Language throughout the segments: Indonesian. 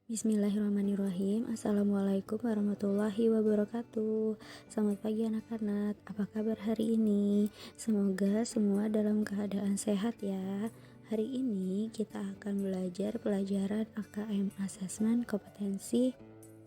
Bismillahirrahmanirrahim. Assalamualaikum warahmatullahi wabarakatuh. Selamat pagi anak-anak. Apa kabar hari ini? Semoga semua dalam keadaan sehat ya. Hari ini kita akan belajar pelajaran AKM Asesmen Kompetensi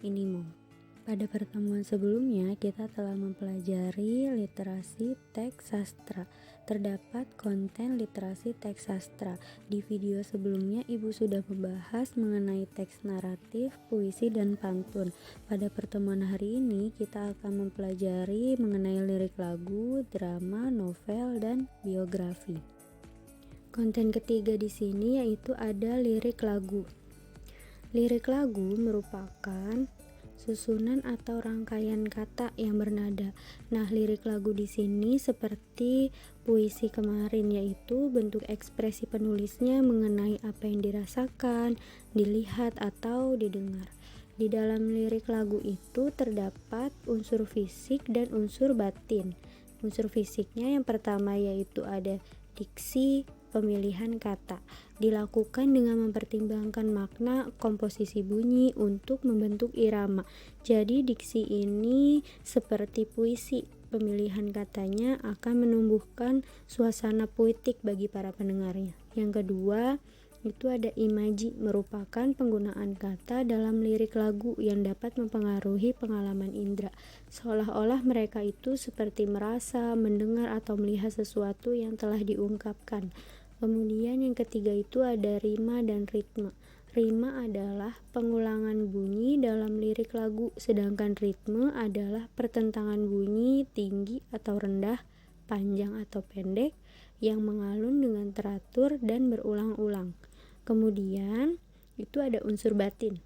Minimum. Pada pertemuan sebelumnya kita telah mempelajari literasi teks sastra. Terdapat konten literasi teks sastra. Di video sebelumnya Ibu sudah membahas mengenai teks naratif, puisi, dan pantun. Pada pertemuan hari ini kita akan mempelajari mengenai lirik lagu, drama, novel, dan biografi. Konten ketiga di sini yaitu ada lirik lagu. Lirik lagu merupakan susunan atau rangkaian kata yang bernada. Nah, lirik lagu di sini seperti puisi kemarin, yaitu bentuk ekspresi penulisnya mengenai apa yang dirasakan, dilihat, atau didengar. Di dalam lirik lagu itu terdapat unsur fisik dan unsur batin. Unsur fisiknya yang pertama yaitu ada diksi, pemilihan kata. Dilakukan dengan mempertimbangkan makna, komposisi bunyi untuk membentuk irama. Jadi diksi ini seperti puisi. Pemilihan katanya akan menumbuhkan suasana puitik bagi para pendengarnya. Yang kedua, itu ada imaji, merupakan penggunaan kata dalam lirik lagu yang dapat mempengaruhi pengalaman indera, seolah-olah mereka itu seperti merasa, mendengar, atau melihat sesuatu yang telah diungkapkan. Kemudian yang ketiga itu ada rima dan ritme. Rima adalah pengulangan bunyi dalam lirik lagu, sedangkan ritme adalah pertentangan bunyi tinggi atau rendah, panjang atau pendek, yang mengalun dengan teratur dan berulang-ulang. Kemudian itu ada unsur batin.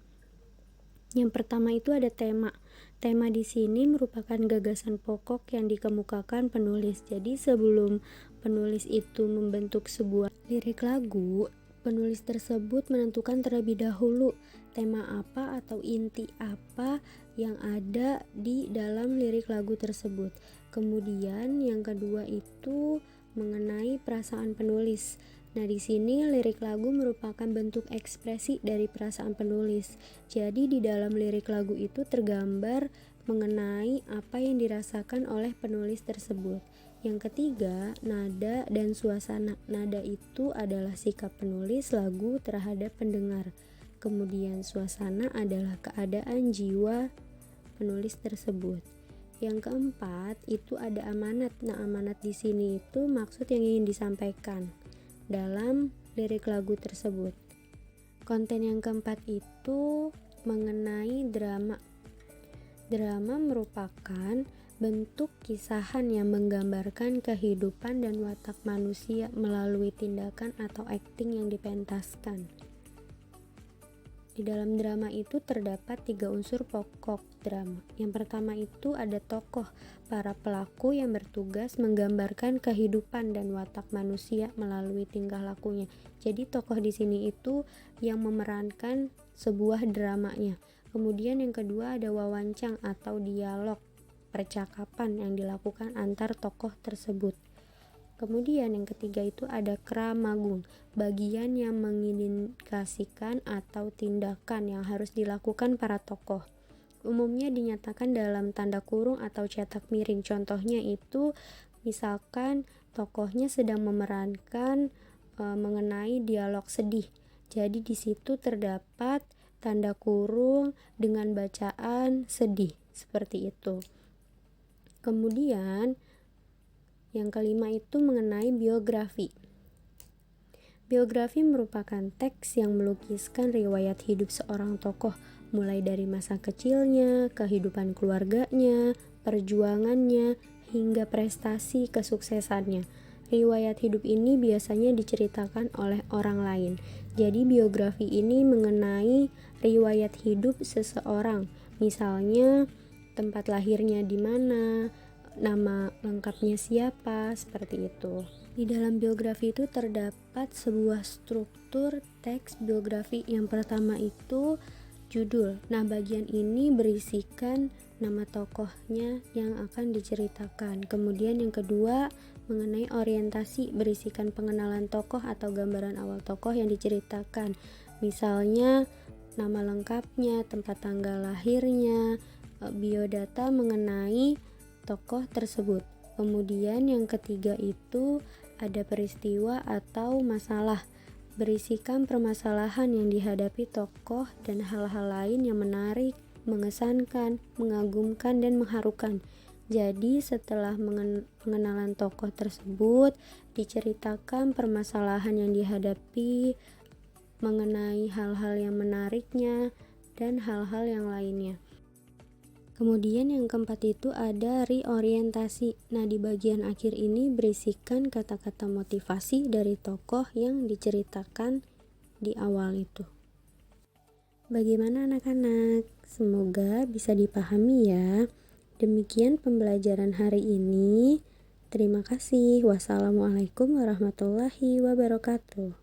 Yang pertama itu ada tema. Tema di sini merupakan gagasan pokok yang dikemukakan penulis. Jadi sebelum penulis itu membentuk sebuah lirik lagu, penulis tersebut menentukan terlebih dahulu tema apa atau inti apa yang ada di dalam lirik lagu tersebut. Kemudian yang kedua itu mengenai perasaan penulis. Nah, di sini lirik lagu merupakan bentuk ekspresi dari perasaan penulis. Jadi di dalam lirik lagu itu tergambar mengenai apa yang dirasakan oleh penulis tersebut. Yang ketiga, nada dan suasana. Nada itu adalah sikap penulis lagu terhadap pendengar. Kemudian suasana adalah keadaan jiwa penulis tersebut. Yang keempat, itu ada amanat. Nah, amanat di sini itu maksud yang ingin disampaikan dalam lirik lagu tersebut. Konten yang keempat itu mengenai drama. Drama merupakan bentuk kisahan yang menggambarkan kehidupan dan watak manusia melalui tindakan atau akting yang dipentaskan. Di dalam drama itu terdapat 3 unsur pokok drama. Yang pertama itu ada tokoh, para pelaku yang bertugas menggambarkan kehidupan dan watak manusia melalui tingkah lakunya. Jadi tokoh di sini itu yang memerankan sebuah dramanya. Kemudian yang kedua ada wawancang atau dialog, percakapan yang dilakukan antar tokoh tersebut. Kemudian yang ketiga itu ada kramagung, bagian yang mengindikasikan atau tindakan yang harus dilakukan para tokoh. Umumnya dinyatakan dalam tanda kurung atau cetak miring. Contohnya itu misalkan tokohnya sedang memerankan mengenai dialog sedih. Jadi di situ terdapat tanda kurung dengan bacaan sedih, seperti itu. Kemudian yang kelima itu mengenai biografi. Biografi merupakan teks yang melukiskan riwayat hidup seorang tokoh, mulai dari masa kecilnya, kehidupan keluarganya, perjuangannya, hingga prestasi kesuksesannya. Riwayat hidup ini biasanya diceritakan oleh orang lain. Jadi biografi ini mengenai riwayat hidup seseorang, misalnya tempat lahirnya di mana, nama lengkapnya siapa, seperti itu. Di dalam biografi itu terdapat sebuah struktur teks biografi. Yang pertama itu judul. Nah, bagian ini berisikan nama tokohnya yang akan diceritakan. Kemudian yang kedua mengenai orientasi, berisikan pengenalan tokoh atau gambaran awal tokoh yang diceritakan. Misalnya nama lengkapnya, tempat tanggal lahirnya, biodata mengenai tokoh tersebut. Kemudian yang ketiga itu ada peristiwa atau masalah, berisikan permasalahan yang dihadapi tokoh dan hal-hal lain yang menarik, mengesankan, mengagumkan, dan mengharukan. Jadi setelah pengenalan tokoh tersebut, diceritakan permasalahan yang dihadapi, mengenai hal-hal yang menariknya, dan hal-hal yang lainnya. Kemudian yang keempat itu ada reorientasi. Nah, di bagian akhir ini berisikan kata-kata motivasi dari tokoh yang diceritakan di awal itu. Bagaimana anak-anak? Semoga bisa dipahami ya. Demikian pembelajaran hari ini. Terima kasih. Wassalamualaikum warahmatullahi wabarakatuh.